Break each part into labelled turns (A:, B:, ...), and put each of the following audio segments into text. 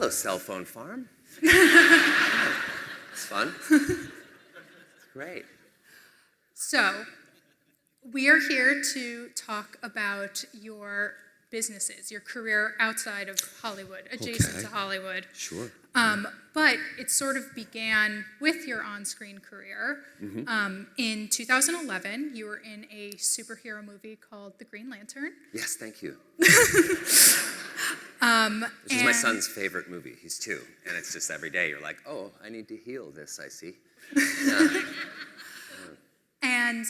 A: Hello, cell phone farm. Oh, it's fun. It's great.
B: So, we are here to talk about your businesses, your career outside of Hollywood, adjacent to Hollywood.
A: Sure.
B: But it sort of began with your on-screen career. In 2011, you were in a superhero movie called The Green Lantern.
A: Yes, thank you. This is my son's favorite movie. He's 2, and it's just every day you're like, oh, I need to heal this, I see. Yeah.
B: And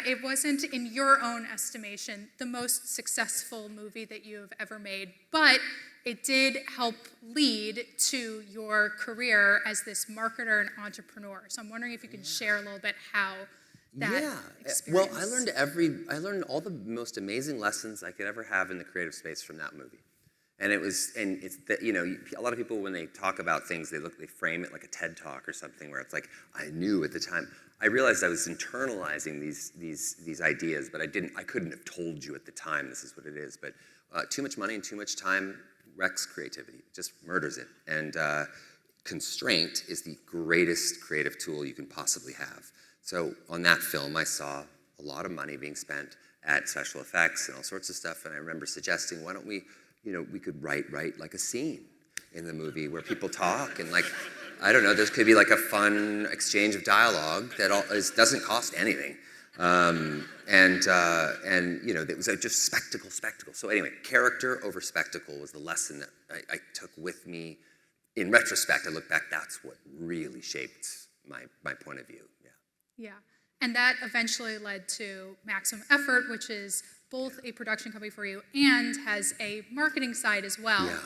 B: it wasn't, in your own estimation, the most successful movie that you have ever made, but it did help lead to your career as this marketer and entrepreneur. So I'm wondering if you can share a little bit how that experience.
A: Well, I learned all the most amazing lessons I could ever have in the creative space from that movie. And it's that, a lot of people, when they talk about things, they frame it like a TED Talk or something where it's like, I knew at the time. I realized I was internalizing these ideas, but I couldn't have told you at the time this is what it is. But too much money and too much time wrecks creativity, just murders it. And Constraint is the greatest creative tool you can possibly have. So on that film, I saw a lot of money being spent at special effects and all sorts of stuff. And I remember suggesting, why don't we could write like a scene in the movie where people talk and like, I don't know, there could be like a fun exchange of dialogue that doesn't cost anything. It was just spectacle. So anyway, character over spectacle was the lesson that I took with me. In retrospect, I look back, that's what really shaped my point of view.
B: Yeah, and that eventually led to Maximum Effort, which is both a production company for you and has a marketing side as well.
A: Yeah.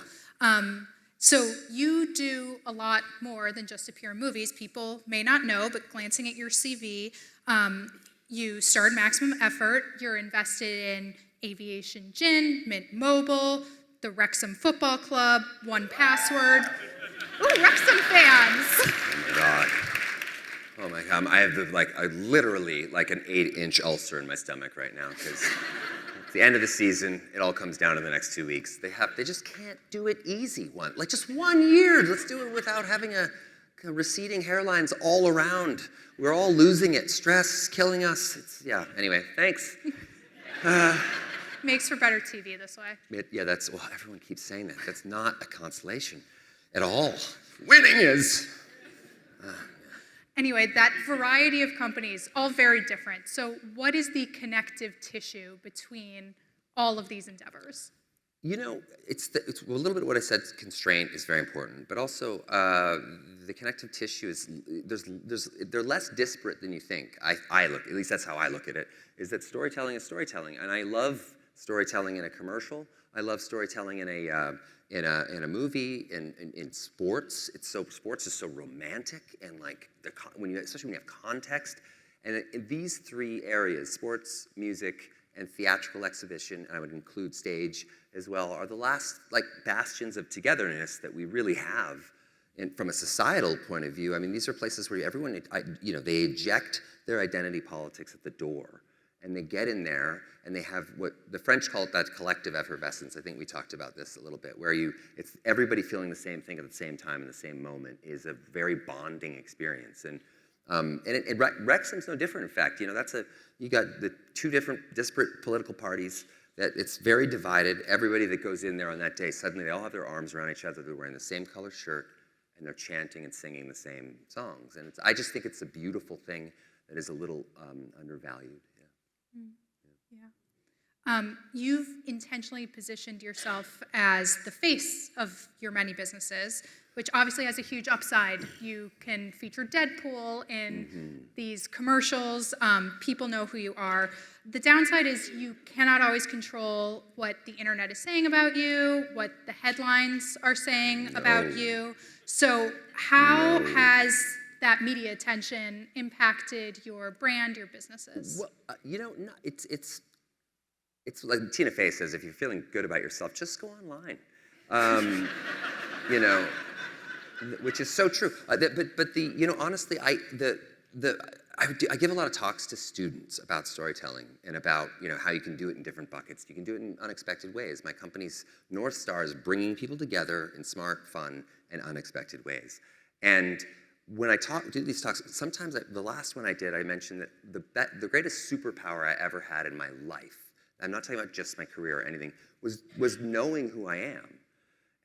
B: So you do a lot more than just appear in movies. People may not know, but glancing at your CV, you starred Maximum Effort. You're invested in Aviation Gin, Mint Mobile, the Wrexham Football Club, 1Password. Ooh, Wrexham fans!
A: Oh my God. Oh my God, I have literally like an 8-inch ulcer in my stomach right now because at the end of the season, it all comes down to the next 2 weeks. They just can't do it easy. Just 1 year. Let's do it without having a receding hairlines all around. We're all losing it. Stress killing us. Anyway, thanks.
B: Makes for better TV this way.
A: Everyone keeps saying that. That's not a consolation at all. Winning is.
B: Anyway, that variety of companies, all very different. So what is the connective tissue between all of these endeavors?
A: It's a little bit what I said. Constraint is very important, but also the connective tissue is they're less disparate than you think. At least that's how I look at it. Is that storytelling is storytelling, and I love storytelling in a commercial. I love storytelling in a movie, in sports. Sports is so romantic, and especially when you have context. And in these 3 areas, sports, music, and theatrical exhibition, and I would include stage as well, are the last bastions of togetherness that we really have. And from a societal point of view, I mean, these are places where everyone, they eject their identity politics at the door. And they get in there, and they have what the French call it that collective effervescence. I think we talked about this a little bit, where it's everybody feeling the same thing at the same time in the same moment is a very bonding experience. And Wrexham's no different. In fact, you got the 2 different disparate political parties. That it's very divided. Everybody that goes in there on that day, suddenly they all have their arms around each other. They're wearing the same color shirt, and they're chanting and singing the same songs. And I just think it's a beautiful thing that is a little undervalued.
B: You've intentionally positioned yourself as the face of your many businesses, which obviously has a huge upside. You can feature Deadpool in these commercials. People know who you are. The downside is you cannot always control what the internet is saying about you, what the headlines are saying about you. So how has that media attention impacted your brand, your businesses?
A: Well, it's like Tina Fey says, if you're feeling good about yourself, just go online. Which is so true. Honestly, I give a lot of talks to students about storytelling and about how you can do it in different buckets. You can do it in unexpected ways. My company's North Star is bringing people together in smart, fun, and unexpected ways. And when I do these talks, sometimes the last one I did, I mentioned that the greatest superpower I ever had in my life, I'm not talking about just my career or anything, was knowing who I am.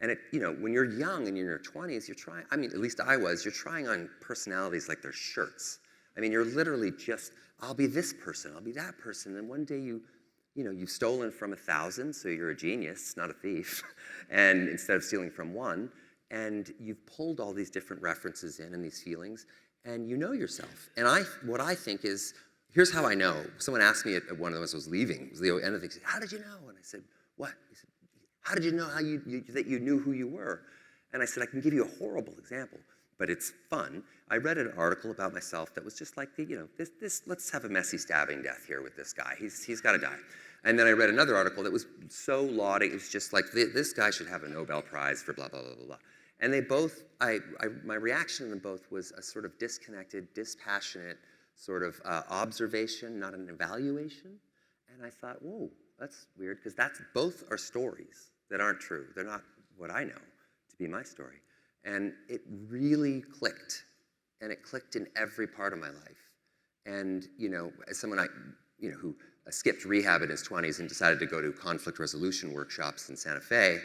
A: And when you're young and you're in your 20s, you're trying, at least I was, you're trying on personalities like they're shirts. You're literally just, I'll be this person, I'll be that person, and one day you've stolen from 1,000, so you're a genius, not a thief, and instead of stealing from one, and you've pulled all these different references in and these feelings, and you know yourself. And what I think is, here's how I know. Someone asked me at one of those I was leaving, it was the end of the thing, he said, how did you know? And I said, what? He said, how did you know that you knew who you were? And I said, I can give you a horrible example, but it's fun. I read an article about myself that was just like, let's have a messy stabbing death here with this guy. He's got to die. And then I read another article that was so lauding. It was just like, this guy should have a Nobel Prize for blah, blah, blah, blah, blah. And they both, my reaction to them both was a sort of disconnected, dispassionate sort of observation, not an evaluation. And I thought, whoa, that's weird, because both are stories that aren't true. They're not what I know to be my story. And it really clicked. And it clicked in every part of my life. And, as someone who skipped rehab in his 20s and decided to go to conflict resolution workshops in Santa Fe,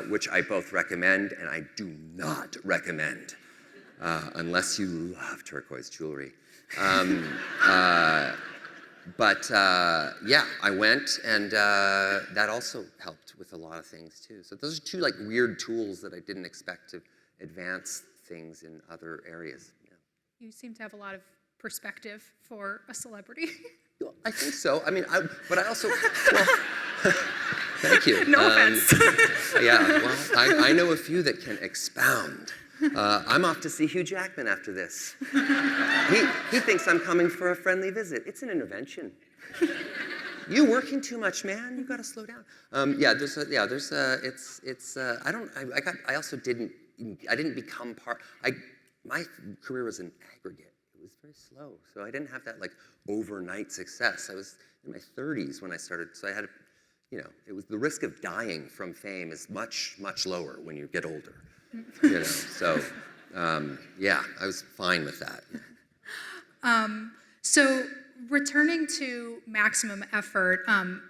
A: which I both recommend and I do not recommend, unless you love turquoise jewelry. Yeah, I went, and that also helped with a lot of things too. So those are two weird tools that I didn't expect to advance things in other areas. Yeah.
B: You seem to have a lot of perspective for a celebrity.
A: Well, I think so. But I also, well, thank you.
B: No offense.
A: Yeah, well, I know a few that can expound. I'm off to see Hugh Jackman after this. He thinks I'm coming for a friendly visit. It's an intervention. You working too much, man. You got to slow down. I also didn't become part. My career was an aggregate. It was very slow, so I didn't have that overnight success. I was in my 30s when I started, so I had, it was the risk of dying from fame is much, much lower when you get older. So yeah, I was fine with that.
B: So returning to maximum effort,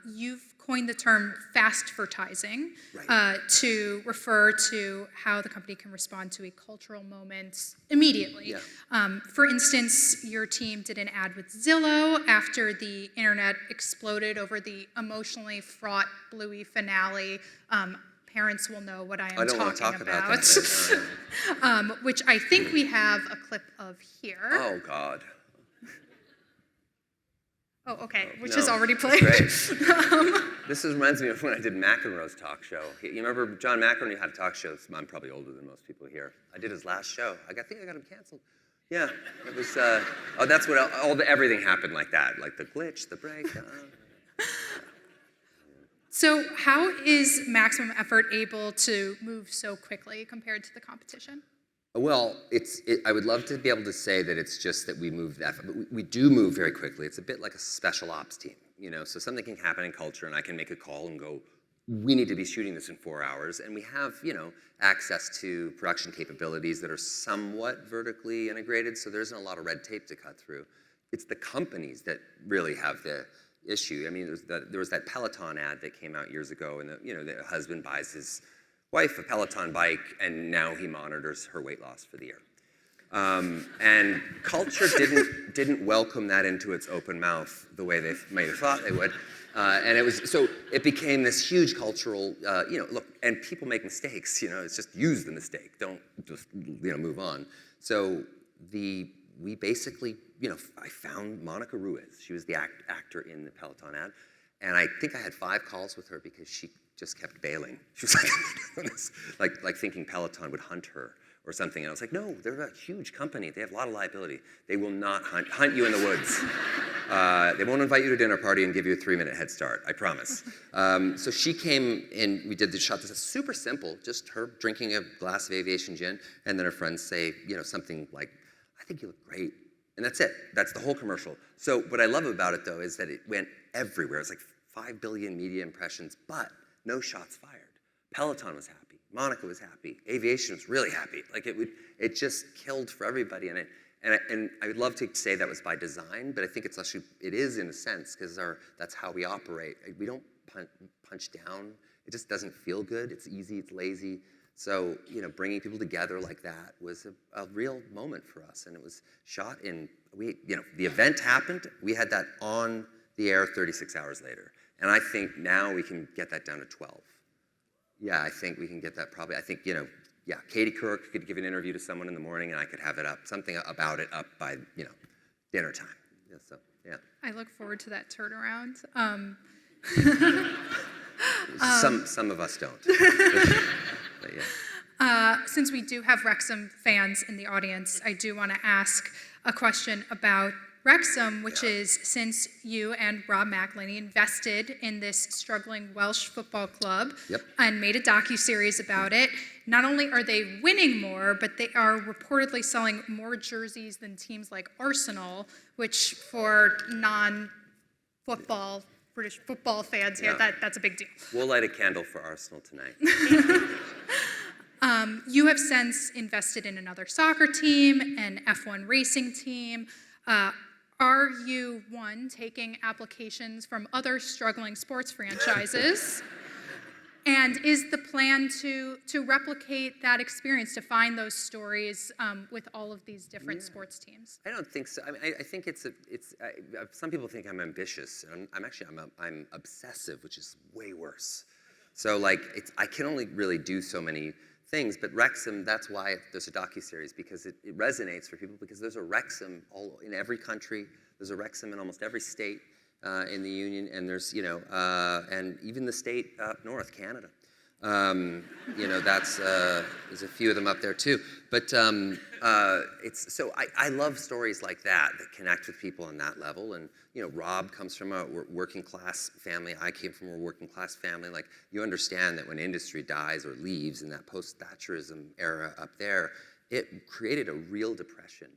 B: you've coined the term fastvertising,
A: right,
B: to refer to how the company can respond to a cultural moment immediately.
A: Yeah.
B: For instance, your team did an ad with Zillow after the internet exploded over the emotionally fraught Bluey finale. Parents will know what I am
A: don't want to talk about that. No.
B: Which I think we have a clip of here.
A: Oh, God.
B: Oh, okay, which
A: no,
B: is already played.
A: Great. This reminds me of when I did McEnroe's talk show. You remember John McEnroe had a talk show? I'm probably older than most people here. I did his last show. I think I got him canceled. Yeah, it was, that's what, everything happened like that, like the glitch, the break.
B: So how is maximum effort able to move so quickly compared to the competition?
A: Well, I would love to be able to say that it's just that we move that, but we do move very quickly. It's a bit like a special ops team, so something can happen in culture and I can make a call and go, we need to be shooting this in 4 hours. And we have, access to production capabilities that are somewhat vertically integrated, so there isn't a lot of red tape to cut through. It's the companies that really have the issue. There was that Peloton ad that came out years ago, and the husband buys his wife a Peloton bike, and now he monitors her weight loss for the year. And culture didn't welcome that into its open mouth the way they might have thought they would. And it became this huge cultural, look, and people make mistakes, it's just use the mistake, don't just, move on. So we basically, I found Monica Ruiz. She was the actor in the Peloton ad. And I think I had 5 calls with her because she just kept bailing. She was like thinking Peloton would hunt her or something. And I was like, no, they're a huge company. They have a lot of liability. They will not hunt you in the woods. They won't invite you to a dinner party and give you a 3-minute head start, I promise. So she came and we did the shot. This is super simple, just her drinking a glass of aviation gin, and then her friends say, something like, I think you look great And that's it. That's the whole commercial. So what I love about it, though, is that it went everywhere. It was like 5 billion media impressions, but no shots fired. Peloton was happy. Monica was happy. Aviation was really happy. Like it just killed for everybody. And I would love to say that was by design, but I think it is in a sense, because that's how we operate. We don't punch down. It just doesn't feel good. It's easy. It's lazy. So, bringing people together like that was a real moment for us. And it was shot the event happened. We had that on the air 36 hours later. And I think now we can get that down to 12. Yeah, I think we can get that probably. I think, Katie Couric could give an interview to someone in the morning and I could have it up, something about it up by, dinner time. Yeah, so, yeah.
B: I look forward to that turnaround.
A: Some of us don't. But yeah.
B: Since we do have Wrexham fans in the audience, I do want to ask a question about Wrexham, which is, since you and Rob McElhenney invested in this struggling Welsh football club and made a docuseries about it, not only are they winning more, but they are reportedly selling more jerseys than teams like Arsenal, which for non-football, British football fans here, that's a big deal.
A: We'll light a candle for Arsenal tonight.
B: You have since invested in another soccer team, an F1 racing team. Are you, one, taking applications from other struggling sports franchises? And is the plan to replicate that experience, to find those stories with all of these different sports teams?
A: I don't think so. I mean, I think some people think I'm ambitious. I'm obsessive, which is way worse. So I can only really do so many things, but Wrexham, that's why there's a docuseries, because it resonates for people, because there's a Wrexham in every country. There's a Wrexham in almost every state in the union, and there's, and even the state up north, Canada. There's a few of them up there too. But I love stories like that connect with people on that level. And, Rob comes from a working class family. I came from a working class family. Like, you understand that when industry dies or leaves in that post-Thatcherism era up there, it created a real depression.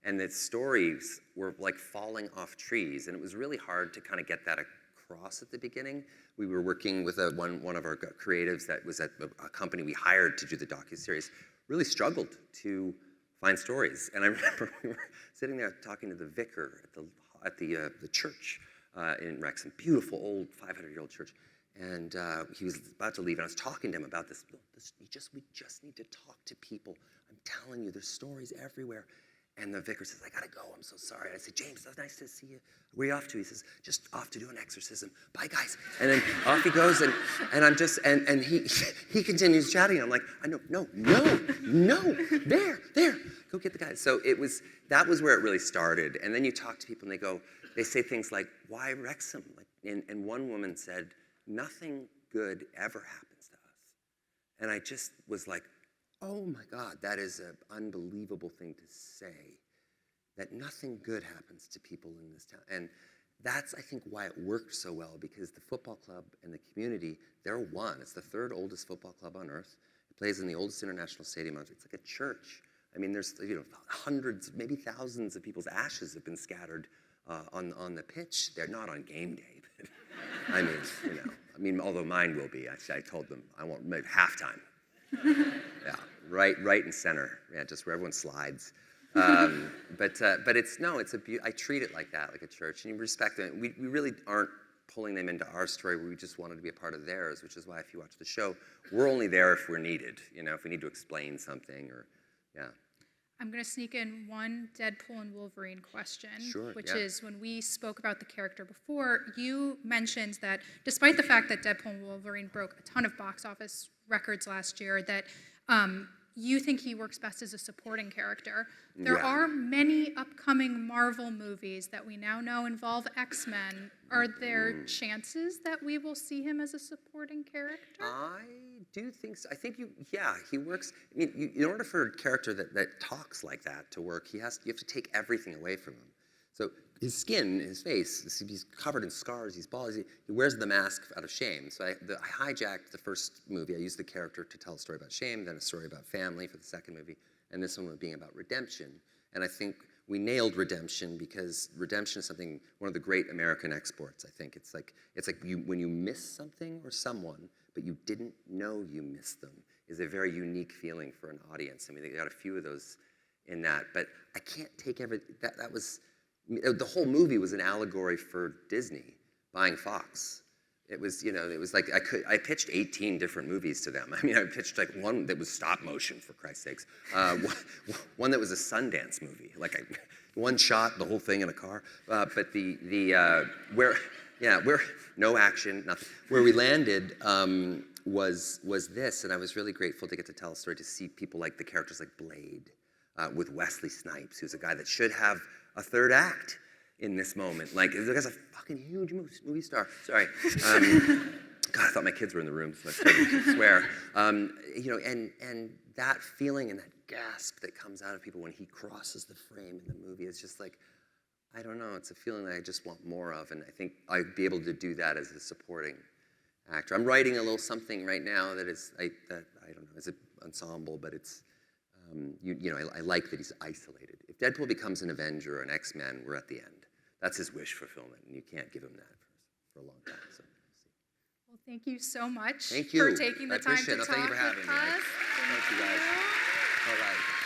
A: And the stories were like falling off trees. And it was really hard to kind of get that across at the beginning. We were working with one of our creatives that was at a company we hired to do the docuseries, really struggled to find stories. And I remember we were sitting there talking to the vicar at the church in Wrexham, beautiful old 500-year-old church. And he was about to leave, and I was talking to him about this. We just need to talk to people. I'm telling you, there's stories everywhere. And the vicar says, I gotta go, I'm so sorry. And I said, James, it's nice to see you. Where are you off to? He says, just off to do an exorcism. Bye, guys. And then off he goes, and I'm just, and he continues chatting. I'm like, I know, no, there, go get the guy. So that was where it really started. And then you talk to people, and they say things like, why Wrexham? And one woman said, nothing good ever happens to us. And I just was like, oh my God, that is an unbelievable thing to say, that nothing good happens to people in this town. And that's, I think, why it worked so well, because the football club and the community, they're one. It's the third oldest football club on earth. It plays in the oldest international stadium on earth. It's like a church. I mean, there's hundreds, maybe thousands of people's ashes have been scattered on the pitch. They're not on game day. But, I mean, although mine will be. Actually, I told them I won't make halftime. Yeah, right and center. Yeah, just where everyone slides. But I treat it like that, like a church, and you respect them. We really aren't pulling them into our story. We just wanted to be a part of theirs, which is why if you watch the show, we're only there if we're needed. If we need to explain something
B: I'm going to sneak in one Deadpool and Wolverine question, which
A: yeah.
B: is, when we spoke about the character before, you mentioned that despite the fact that Deadpool and Wolverine broke a ton of box office records last year, that you think he works best as a supporting character. There are many upcoming Marvel movies that we now know involve X-Men. Are there chances that we will see him as a supporting character?
A: I do think so. I think he works. I mean, in order for a character that talks like that to work, you have to take everything away from him. So his skin, his face, he's covered in scars, he's bald, he wears the mask out of shame. So I hijacked the first movie. I used the character to tell a story about shame, then a story about family for the second movie, and this one being about redemption. And I think we nailed redemption because redemption is something, one of the great American exports, I think. It's like when you miss something or someone, but you didn't know you missed them, is a very unique feeling for an audience. I mean, they got a few of those in that, but I can't take that was, the whole movie was an allegory for Disney buying Fox. It was, you know, it was like I pitched 18 different movies to them. I mean, I pitched like one that was stop motion, for Christ's sakes. One that was a Sundance movie, like one shot, the whole thing in a car. But where no action, nothing. Where we landed was this, and I was really grateful to get to tell a story, to see people like the characters like Blade, with Wesley Snipes, who's a guy that should have a third act in this moment. Like, the guy's a fucking huge movie star. Sorry. God, I thought my kids were in the room, so I started to swear. You know, and that feeling and that gasp that comes out of people when he crosses the frame in the movie is just like, I don't know, it's a feeling that I just want more of, and I think I'd be able to do that as a supporting actor. I'm writing a little something right now that is, I don't know, it's an ensemble, but it's, you know, I like that he's isolated. If Deadpool becomes an Avenger or an X-Men, we're at the end. That's his wish fulfillment, and you can't give him that for a long time. So,
B: well, thank you so much
A: for
B: taking the time to talk with us.
A: Thank you for having me. Thank you, guys. All right.